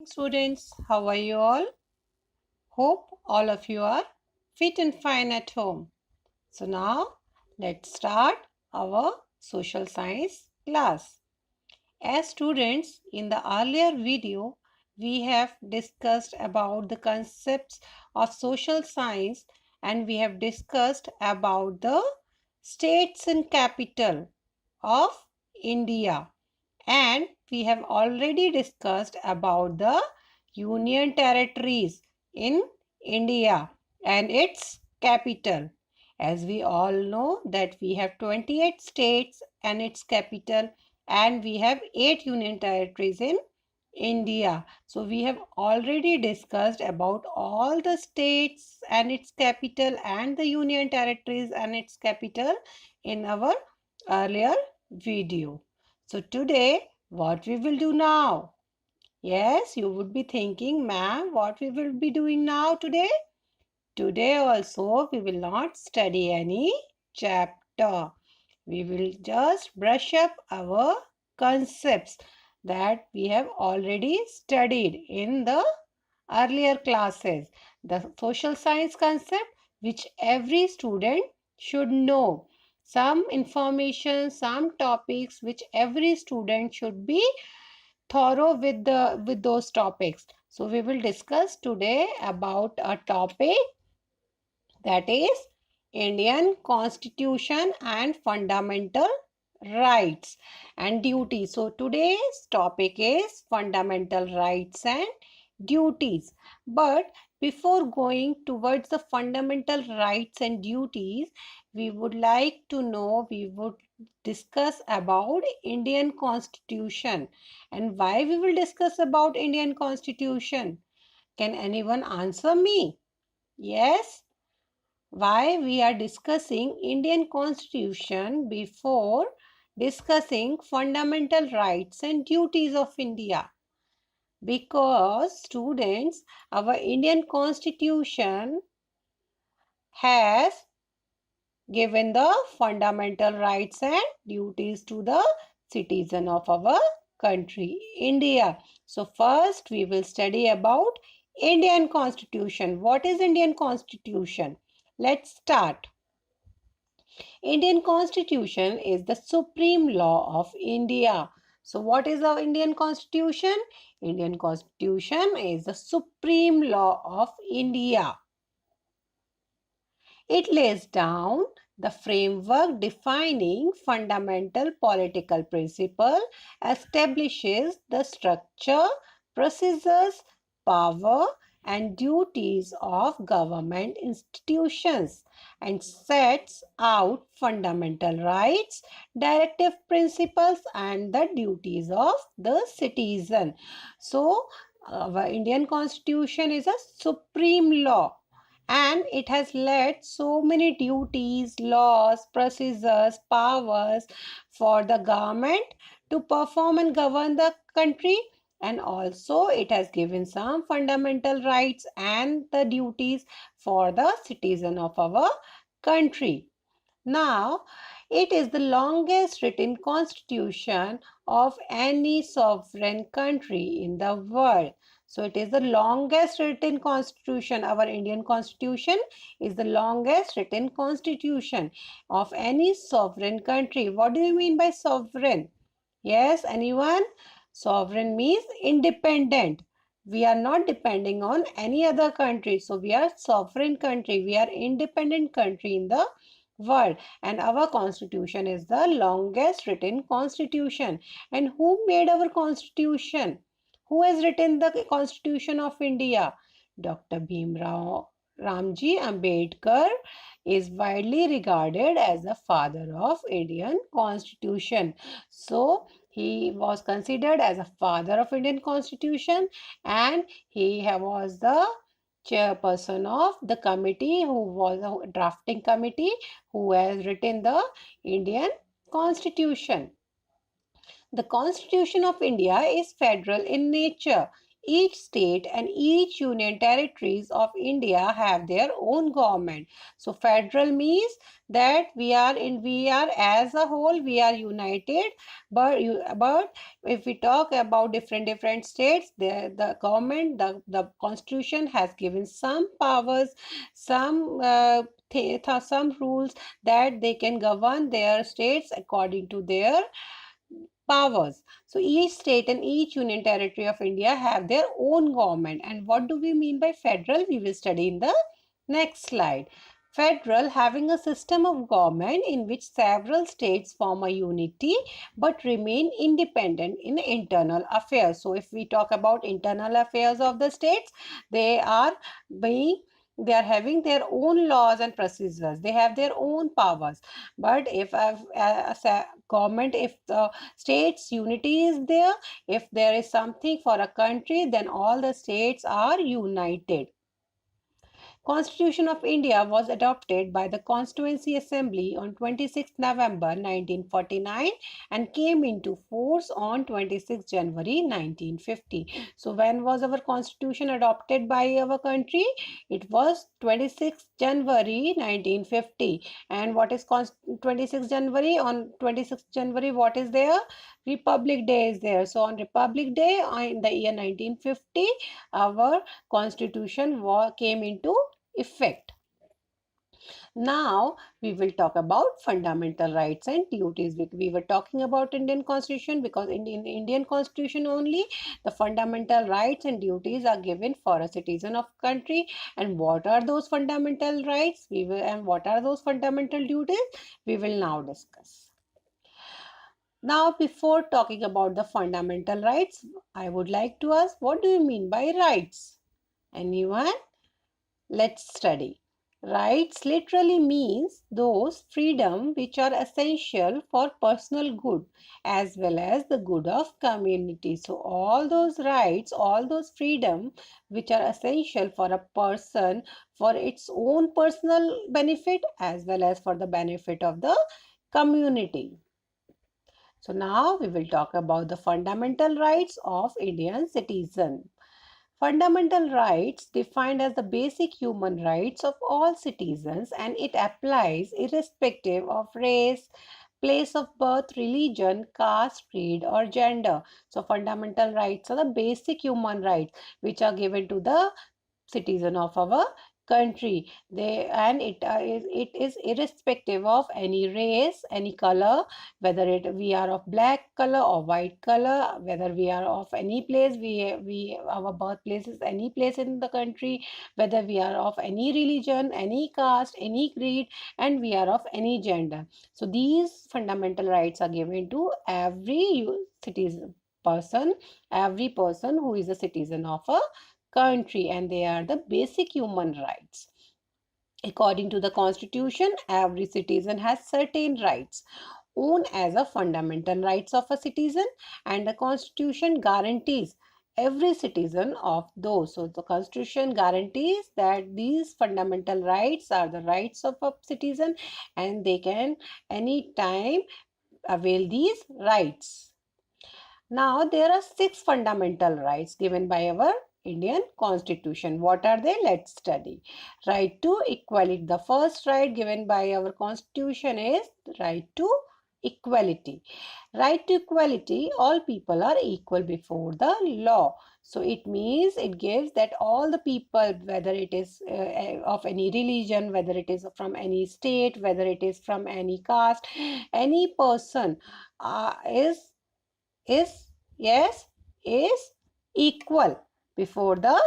Students, how are you all? Hope all of you are fit and fine at home. So now let's start our social science class. As students, in the earlier video, we have discussed about the concepts of social science and we have discussed about the states and capital of India, and we have already discussed about the union territories in India and its capital. As we all know that we have 28 states and its capital, and we have 8 union territories in India. So we have already discussed about all the states and its capital and the union territories and its capital in our earlier video. So today, what we will do now? Yes, you would be thinking, ma'am, what we will be doing now today? Today also, we will not study any chapter. We will just brush up our concepts that we have already studied in the earlier classes. The social science concept which every student should know. Some information, some topics which every student should be thorough with those topics. So we will discuss today about a topic, that is Indian Constitution and fundamental rights and duties. So today's topic is fundamental rights and duties. But before going towards the fundamental rights and duties, we would like to know, we would discuss about Indian Constitution. And why we will discuss about Indian Constitution? Can anyone answer me? Yes? Why we are discussing Indian Constitution before discussing fundamental rights and duties of India? Because students, our Indian Constitution has given the fundamental rights and duties to the citizen of our country, India. So first we will study about Indian Constitution. What is Indian Constitution? Let's start. Indian Constitution is the supreme law of India. So what is the Indian Constitution? Indian Constitution is the supreme law of India. It lays down the framework defining fundamental political principle, establishes the structure, procedures, power, and duties of government institutions, and sets out fundamental rights, directive principles, and the duties of the citizen. So, our Indian Constitution is a supreme law, and it has led so many duties, laws, procedures, powers for the government to perform and govern the country, and also it has given some fundamental rights and the duties for the citizen of our country. Now, it is the longest written constitution of any sovereign country in the world. So, it is the longest written constitution. Our Indian constitution is the longest written constitution of any sovereign country. What do you mean by sovereign? Yes, anyone? Sovereign means independent. We are not depending on any other country. So, we are sovereign country. We are independent country in the world, and our constitution is the longest written constitution. And who made our constitution? Who has written the Constitution of India? Dr. Bhimrao Ramji Ambedkar is widely regarded as the father of Indian Constitution. So he was considered as a father of Indian Constitution, and he was the chairperson of the committee who was a drafting committee who has written the Indian Constitution. The Constitution of India is federal in nature. Each state and each union territories of India have their own government. So federal means that we are as a whole we are united, but if we talk about different states, the government, the constitution has given some powers, some some rules that they can govern their states according to their powers. So each state and each union territory of India have their own government. And what do we mean by federal? We will study in the next slide. Federal having a system of government in which several states form a unity but remain independent in internal affairs. So if we talk about internal affairs of the states, they are being they are having their own laws and procedures. They have their own powers. But if a government, if the states unity is there, if there is something for a country, then all the states are united. Constitution of India was adopted by the Constituency Assembly on 26 November 1949 and came into force on 26 January 1950. So when was our constitution adopted by our country? It was 26 January 1950. And what is 26 January? On 26 January, what is there? Republic Day is there. So on Republic Day in the year 1950, our constitution came into effect. Now we will talk about fundamental rights and duties. We were talking about Indian Constitution because in Indian Constitution only the fundamental rights and duties are given for a citizen of country. And what are those fundamental rights? And what are those fundamental duties? We will now discuss. Now, before talking about the fundamental rights, I would like to ask, what do you mean by rights? Anyone? Let's study. Rights literally means those freedom which are essential for personal good as well as the good of community. So all those rights, all those freedom which are essential for a person for its own personal benefit as well as for the benefit of the community. So now we will talk about the fundamental rights of Indian citizen. Fundamental rights defined as the basic human rights of all citizens, and it applies irrespective of race, place of birth, religion, caste, creed or gender. So fundamental rights are the basic human rights which are given to the citizen of our country. It is irrespective of any race, any color, whether we are of black color or white color, whether we are of any place, we our birthplace is any place in the country, whether we are of any religion, any caste, any creed, and we are of any gender. So these fundamental rights are given to every citizen person, every person who is a citizen of a country, and they are the basic human rights. According to the constitution, every citizen has certain rights own as a fundamental rights of a citizen, and the constitution guarantees every citizen of those. So the constitution guarantees that these fundamental rights are the rights of a citizen and they can anytime avail these rights. Now, there are 6 fundamental rights given by our Indian Constitution. What are they? Let's study. Right to equality. The first right given by our Constitution is right to equality. Right to equality, all people are equal before the law. So it means it gives that all the people, whether it is of any religion, whether it is from any state, whether it is from any caste, any person is yes is equal before the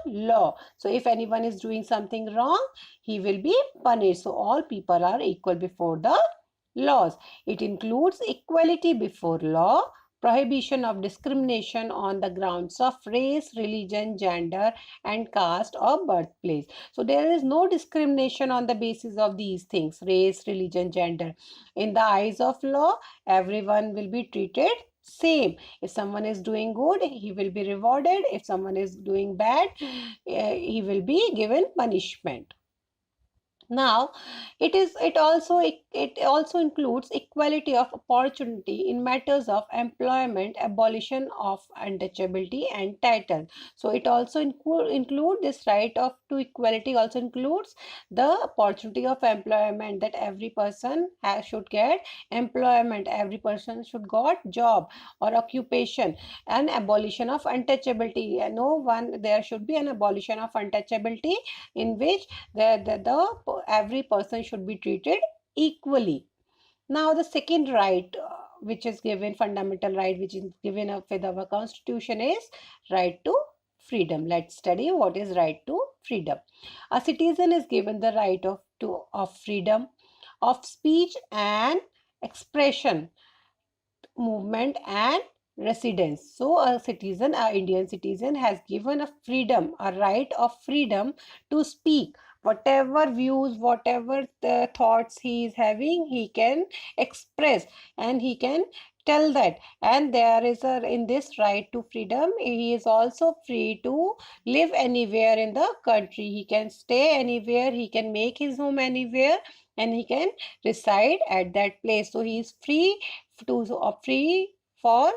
law. So if anyone is doing something wrong, he will be punished. So all people are equal before the laws. It includes equality before law, prohibition of discrimination on the grounds of race, religion, gender, and caste or birthplace. So there is no discrimination on the basis of these things: race, religion, gender. In the eyes of law, everyone will be treated same. If someone is doing good, he will be rewarded. If someone is doing bad, he will be given punishment. Now, it also includes equality of opportunity in matters of employment, abolition of untouchability and title. So it also include this right of to equality also includes the opportunity of employment, that every person should get employment, every person should got job or occupation, and abolition of untouchability. No one, there should be an abolition of untouchability in which every person should be treated equally. Now, the second right, which is given, fundamental right, which is given up with our constitution, is right to freedom. Let's study what is right to freedom. A citizen is given the right of freedom of speech and expression, movement and residence. So a Indian citizen has given a freedom, a right of freedom to speak whatever views, whatever the thoughts he is having, he can express and he can tell that. And there is a, in this right to freedom, he is also free to live anywhere in the country. He can stay anywhere, he can make his home anywhere, and he can reside at that place. So he is free for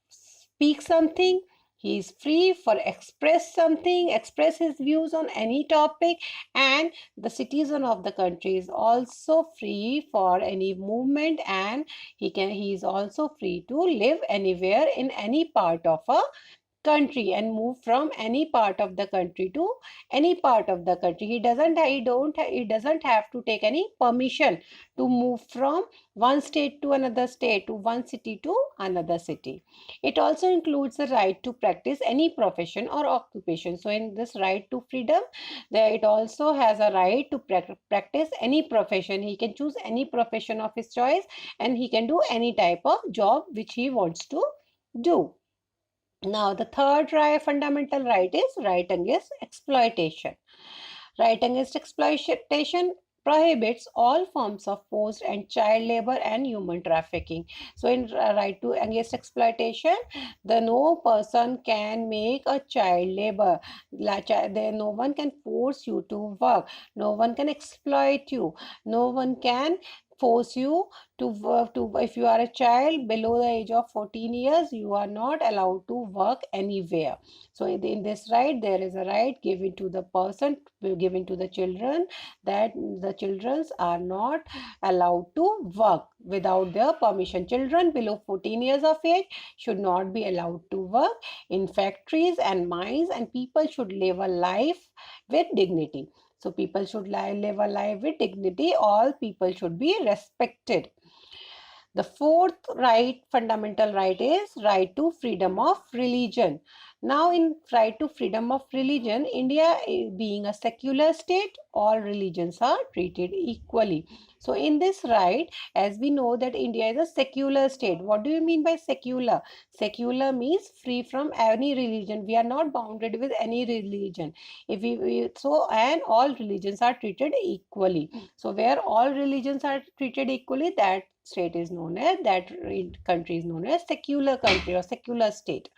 speak something, he is free for express something, express his views on any topic, and the citizen of the country is also free for any movement, and he is also free to live anywhere in any part of a country and move from any part of the country to any part of the country. He doesn't have to take any permission to move from one state to another state, to one city to another city. It also includes the right to practice any profession or occupation. So in this right to freedom, there it also has a right to practice any profession. He can choose any profession of his choice, and he can do any type of job which he wants to do. Now, the third fundamental right is right against exploitation. Right against exploitation prohibits all forms of forced and child labor and human trafficking. So, in right to against exploitation, the no person can make a child labor. No one can force you to work. No one can exploit you. No one can force you to work. To if you are a child below the age of 14 years, you are not allowed to work anywhere. So in this right, there is a right given to the person, given to the children, that the children are not allowed to work without their permission. Children below 14 years of age should not be allowed to work in factories and mines, and people should live a life with dignity. So people should live a life with dignity. All people should be respected. The fourth fundamental right, is right to freedom of religion. Now, in right to freedom of religion, India being a secular state, all religions are treated equally. So, in this right, as we know that India is a secular state. What do you mean by secular? Secular means free from any religion. We are not bounded with any religion. If and all religions are treated equally. So, where all religions are treated equally, that state is known as, that country is known as secular country or secular state.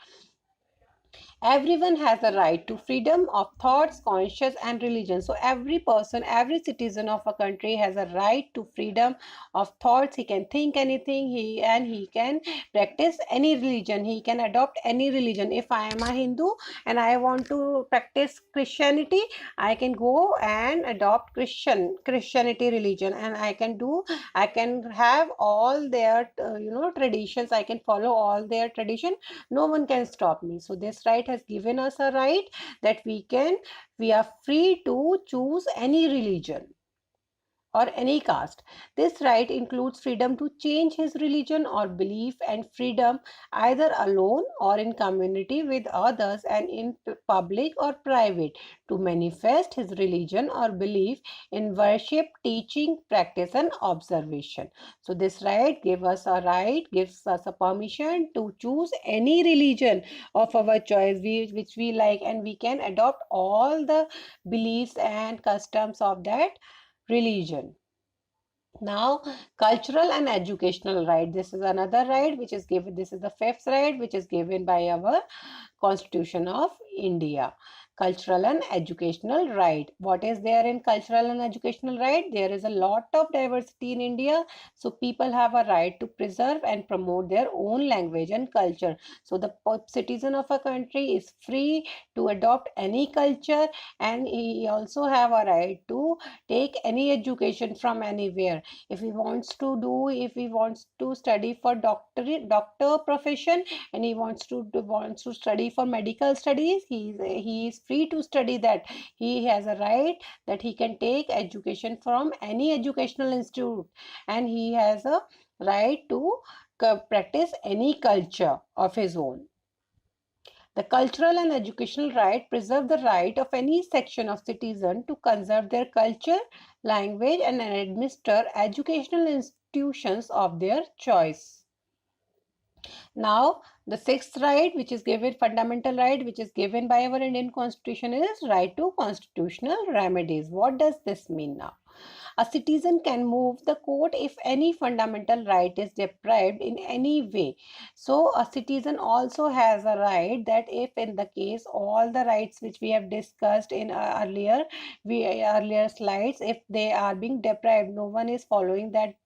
Everyone has a right to freedom of thoughts, conscience, and religion. So every person, every citizen of a country has a right to freedom of thoughts. He can think anything, he can practice any religion. He can adopt any religion. If I am a Hindu and I want to practice Christianity, I can go and adopt Christianity religion, and I can have all their traditions. I can follow all their tradition. No one can stop me. So this right has given us a right that we are free to choose any religion or any caste. This right includes freedom to change his religion or belief, and freedom either alone or in community with others, and in public or private, to manifest his religion or belief in worship, teaching, practice, and observation. So this gives us a permission to choose any religion of our choice, which we like, and we can adopt all the beliefs and customs of that religion. Now, cultural and educational right. This is another right which is given. This is the fifth right which is given by our Constitution of India. cultural and educational right. What is there in cultural and educational right? There is a lot of diversity in India, so people have a right to preserve and promote their own language and culture. So the citizen of a country is free to adopt any culture, and he also have a right to take any education from anywhere. If he wants to do, if he wants to study for doctor profession, and he wants to study for medical studies, he is free to study that. He has a right that he can take education from any educational institute, and he has a right to practice any culture of his own. The cultural and educational right preserve the right of any section of citizen to conserve their culture, language, and administer educational institutions of their choice. Now, the sixth right, which is given, fundamental right, which is given by our Indian Constitution, is right to constitutional remedies. What does this mean now? A citizen can move the court if any fundamental right is deprived in any way. So, a citizen also has a right that if in the case all the rights which we have discussed in earlier slides, if they are being deprived, no one is following that.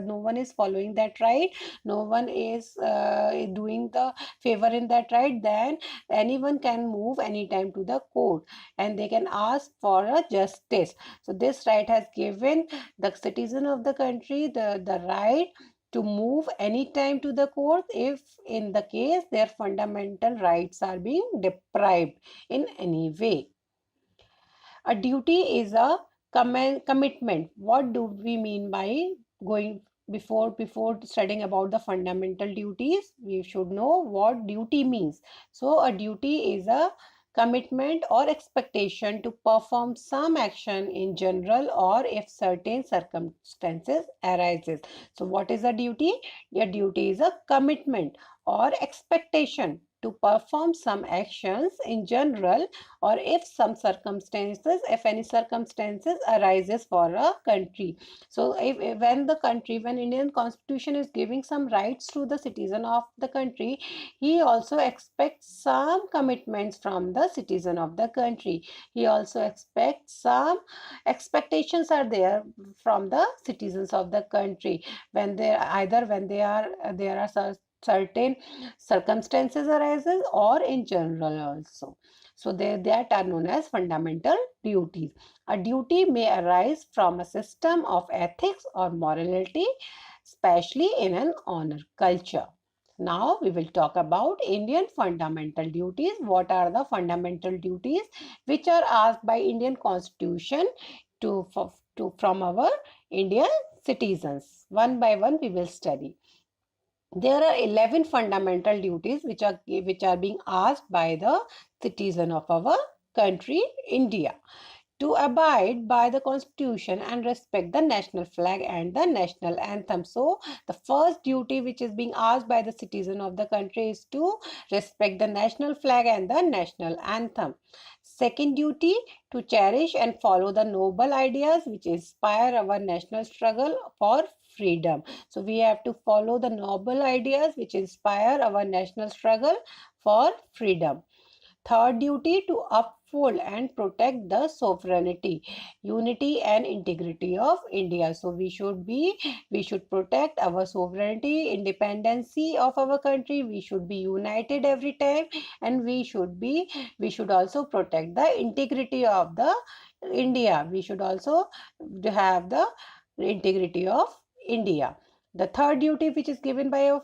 No one is following that right. No one is doing the favor in that right. Then anyone can move anytime to the court, and they can ask for a justice. So this right has given the citizen of the country the right to move anytime to the court if in the case their fundamental rights are being deprived in any way. A duty is a commitment. What do we mean by going before studying about the fundamental duties? We should know what duty means. So a duty is a commitment or expectation to perform some action in general or if certain circumstances arises. So what is a duty? A duty is a commitment or expectation to perform some actions in general or if any circumstances arises for a country. So when Indian Constitution is giving some rights to the citizen of the country, he also expects some commitments from the citizen of the country. He also expects some expectations are there from the citizens of the country when they either when they are there are certain circumstances arises or in general also. So that are known as fundamental duties. A duty may arise from a system of ethics or morality, especially in an honor culture. Now we will talk about Indian fundamental duties. What are the fundamental duties which are asked by Indian Constitution from our Indian citizens? One by one we will study. There are 11 fundamental duties which are being asked by the citizen of our country, India. To abide by the constitution and respect the national flag and the national anthem. So the first duty which is being asked by the citizen of the country is to respect the national flag and the national anthem. Second duty, to cherish and follow the noble ideas which inspire our national struggle for freedom. So we have to follow the noble ideas which inspire our national struggle for freedom. Third duty, to uphold and protect the sovereignty, unity and integrity of India. So we should protect our sovereignty, independency of our country. We should be united every time, and we should also protect the integrity of the India. We should also have the integrity of India. The third duty which is given by our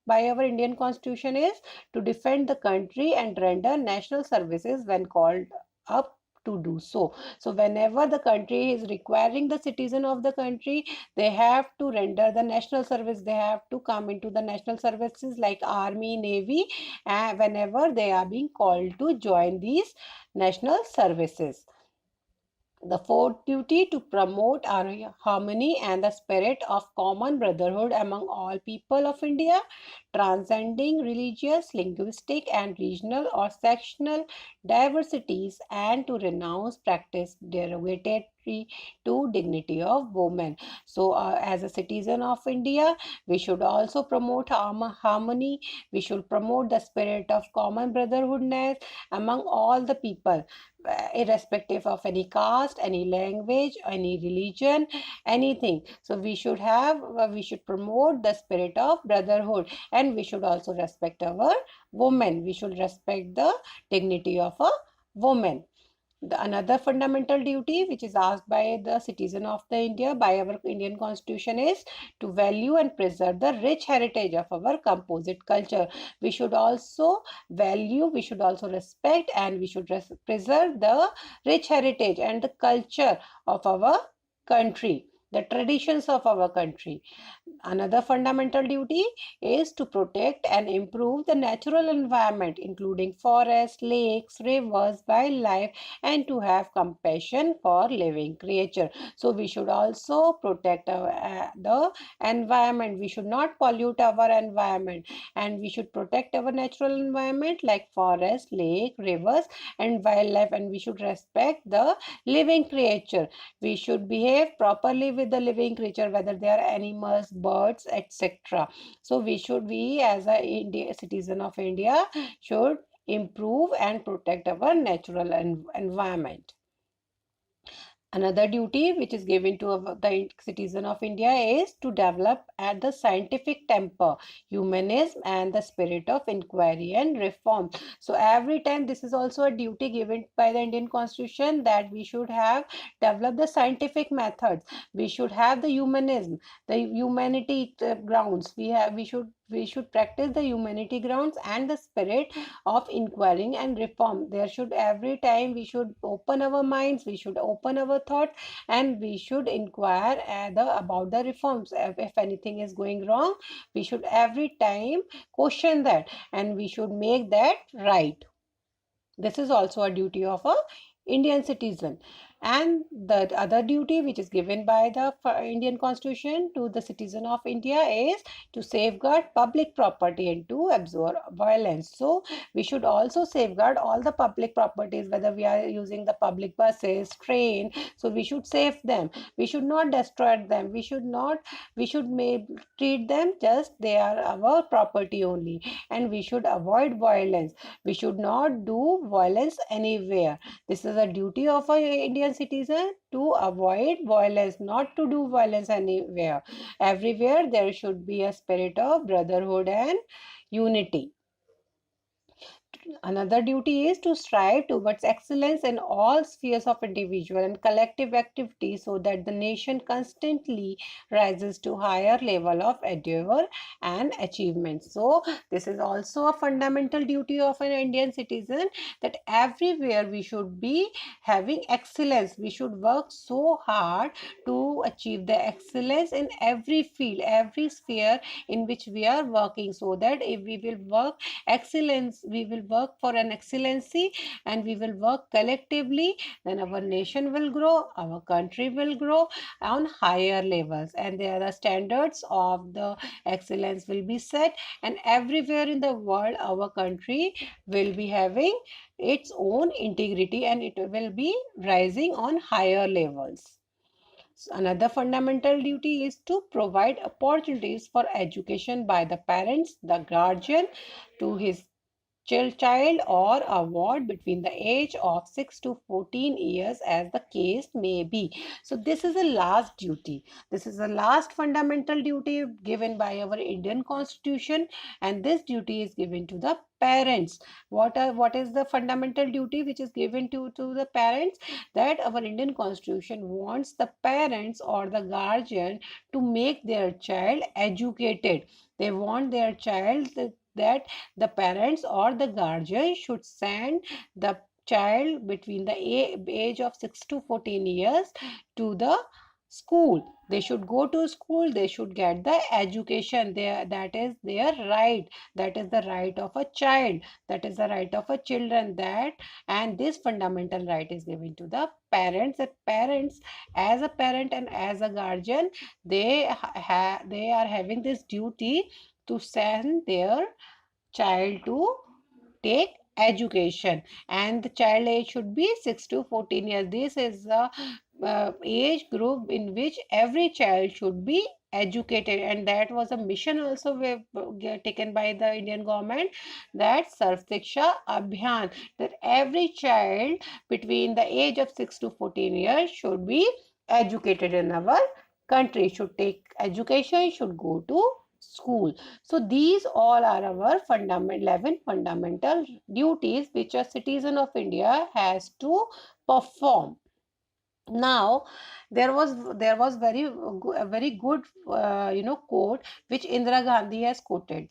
by our Indian Constitution is to defend the country and render national services when called up to do so. So whenever the country is requiring the citizen of the country, they have to render the national service. They have to come into the national services like army, navy, and whenever they are being called to join these national services. The fourth duty, to promote harmony and the spirit of common brotherhood among all people of India, transcending religious, linguistic, and regional or sectional diversities, and to renounce practice dignity to dignity of women. So as a citizen of India, we should also promote harmony. We should promote the spirit of common brotherhoodness among all the people, irrespective of any caste, any language, any religion, anything. So we should promote the spirit of brotherhood, and we should also respect our women. We should respect the dignity of a woman. Another fundamental duty which is asked by the citizen of the India by our Indian constitution is to value and preserve the rich heritage of our composite culture. We should also value, we should also respect, and we should preserve the rich heritage and the culture of our country, the traditions of our country. Another fundamental duty is to protect and improve the natural environment, including forests, lakes, rivers, wildlife, and to have compassion for living creature. So we should also protect the environment. We should not pollute our environment, and we should protect our natural environment like forest, lake, rivers, and wildlife, and we should respect the living creature. We should behave properly with the living creature, whether they are animals, birds, etc. So we as a citizen of India should improve and protect our natural environment. Another duty which is given to the citizen of India is to develop at the scientific temper, humanism, and the spirit of inquiry and reform. So every time, this is also a duty given by the Indian Constitution, that we should have developed the scientific methods. We should have the humanism, the humanity grounds. We should practice the humanity grounds and the spirit of inquiring and reform. There should every time we should open our minds, we should open our thoughts, and we should inquire about the reforms. If anything is going wrong, we should every time question that, and we should make that right. This is also a duty of a Indian citizen. And the other duty which is given by the Indian Constitution to the citizen of India is to safeguard public property and to absorb violence. So we should also safeguard all the public properties, whether we are using the public buses, train. So we should save them. We should not destroy them. We should treat them just they are our property only. And we should avoid violence. We should not do violence anywhere. This is a duty of an Indian citizen to avoid violence, not to do violence anywhere. Everywhere there should be a spirit of brotherhood and unity. Another duty is to strive towards excellence in all spheres of individual and collective activity, so that the nation constantly rises to higher level of endeavor and achievement. So this is also a fundamental duty of an Indian citizen, that everywhere we should be having excellence. We should work so hard to achieve the excellence in every field, every sphere in which we are working, so that if we will work excellence, we will work for an excellency, and we will work collectively, then our nation will grow, our country will grow on higher levels, and there are standards of the excellence will be set, and everywhere in the world our country will be having its own integrity, and it will be rising on higher levels. Another fundamental duty is to provide opportunities for education by the parents, the guardian, to his child, or a ward between the age of 6 to 14 years, as the case may be. So this is the last duty. This is the last fundamental duty given by our Indian Constitution, and this duty is given to the parents. What is the fundamental duty which is given to the parents? That our Indian Constitution wants the parents or the guardian to make their child educated. They want their child that the parents or the guardian should send the child between the age of 6 to 14 years to the school. They should go to school, they should get the education there. That is their right. That is the right of a child, that is the right of a children. That and this fundamental right is given to the parents, that parents, as a parent and as a guardian, they are having this duty to send their child to take education, and the child age should be 6 to 14 years. This is the age group in which every child should be educated, and that was a mission also taken by the Indian government, that Sarv Shiksha Abhiyan, that every child between the age of 6 to 14 years should be educated in our country, should take education, should go to school. So these all are our 11 fundamental duties which a citizen of India has to perform. Now there was a very good quote which Indira Gandhi has quoted.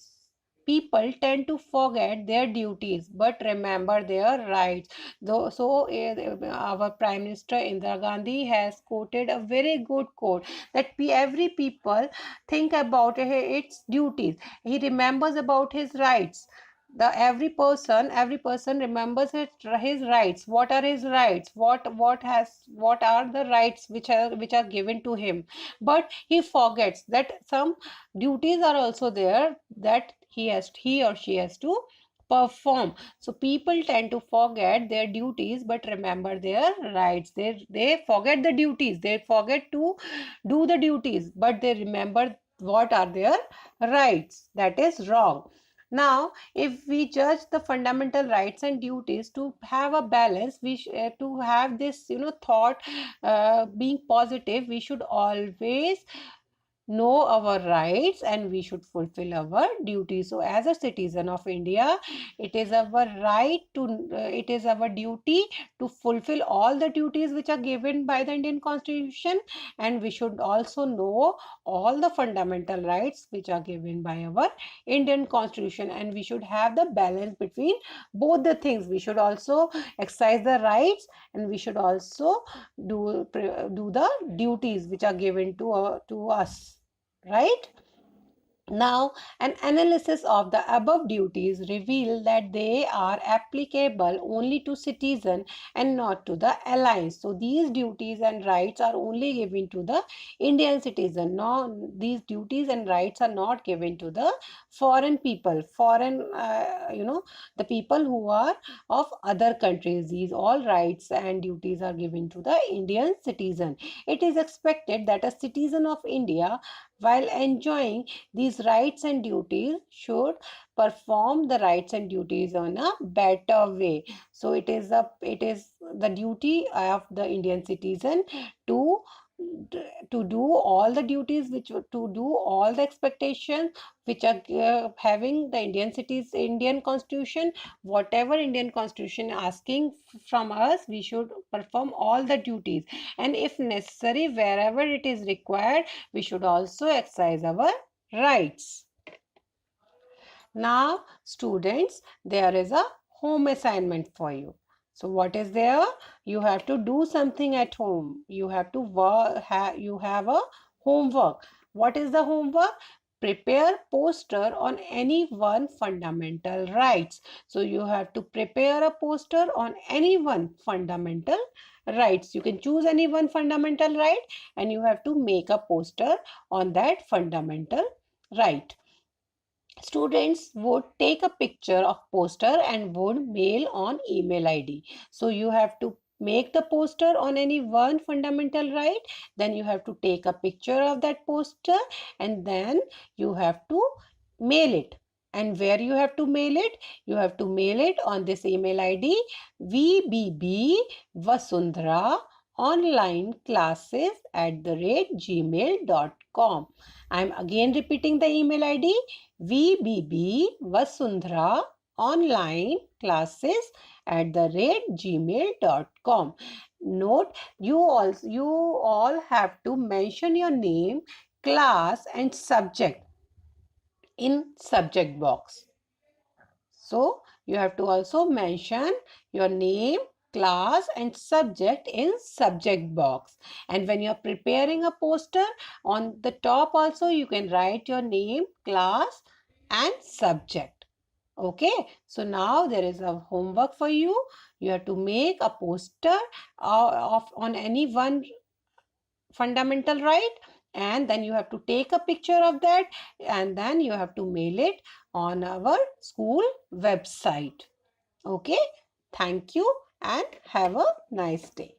People tend to forget their duties but remember their rights. Our Prime Minister Indira Gandhi has quoted a very good quote, that every people think about its duties, he remembers about his rights. The every person remembers his rights. What are his rights? What are the rights which are given to him? But he forgets that some duties are also there, that he or she has to perform. So people tend to forget their duties but remember their rights. They forget the duties, they forget to do the duties, but they remember what are their rights. That is wrong. Now, if we judge the fundamental rights and duties to have a balance, to have this thought being positive, we should always know our rights and we should fulfill our duties. So as a citizen of India, it is our right to it is our duty to fulfill all the duties which are given by the Indian Constitution, and we should also know all the fundamental rights which are given by our Indian Constitution, and we should have the balance between both the things. We should also exercise the rights and we should also do the duties which are given to us, right? Now, an analysis of the above duties reveal that they are applicable only to citizen and not to the allies. So these duties and rights are only given to the Indian citizen. No, these duties and rights are not given to the foreign people, the people who are of other countries. These all rights and duties are given to the Indian citizen. It is expected that a citizen of India, while enjoying these rights and duties, should perform the rights and duties on a better way. So it is the duty of the Indian citizen to to do all the duties, to do all the expectations which are having the Indian Constitution. Whatever Indian Constitution asking from us, we should perform all the duties, and if necessary, wherever it is required, we should also exercise our rights. Now, students, there is a home assignment for you. So what is there? You have to do something at home. You have to you have a homework. What is the homework? Prepare poster on any one fundamental rights. So you have to prepare a poster on any one fundamental rights. You can choose any one fundamental right and you have to make a poster on that fundamental right. Students would take a picture of poster and would mail on email ID. So you have to make the poster on any one fundamental right, then you have to take a picture of that poster and then you have to mail it. And where you have to mail it? You have to mail it on this email ID, VBB Vasundhara online classes @gmail.com. I'm again repeating the email ID, VBB Vasundhara online classes @gmail.com. Note, you all have to mention your name, class and subject in subject box. So you have to also mention your name, class and subject in subject box. And when you are preparing a poster, on the top also you can write your name, class and subject. Okay, so now there is a homework for you. You have to make a poster on any one fundamental right, and then you have to take a picture of that and then you have to mail it on our school website. Okay, thank you and have a nice day.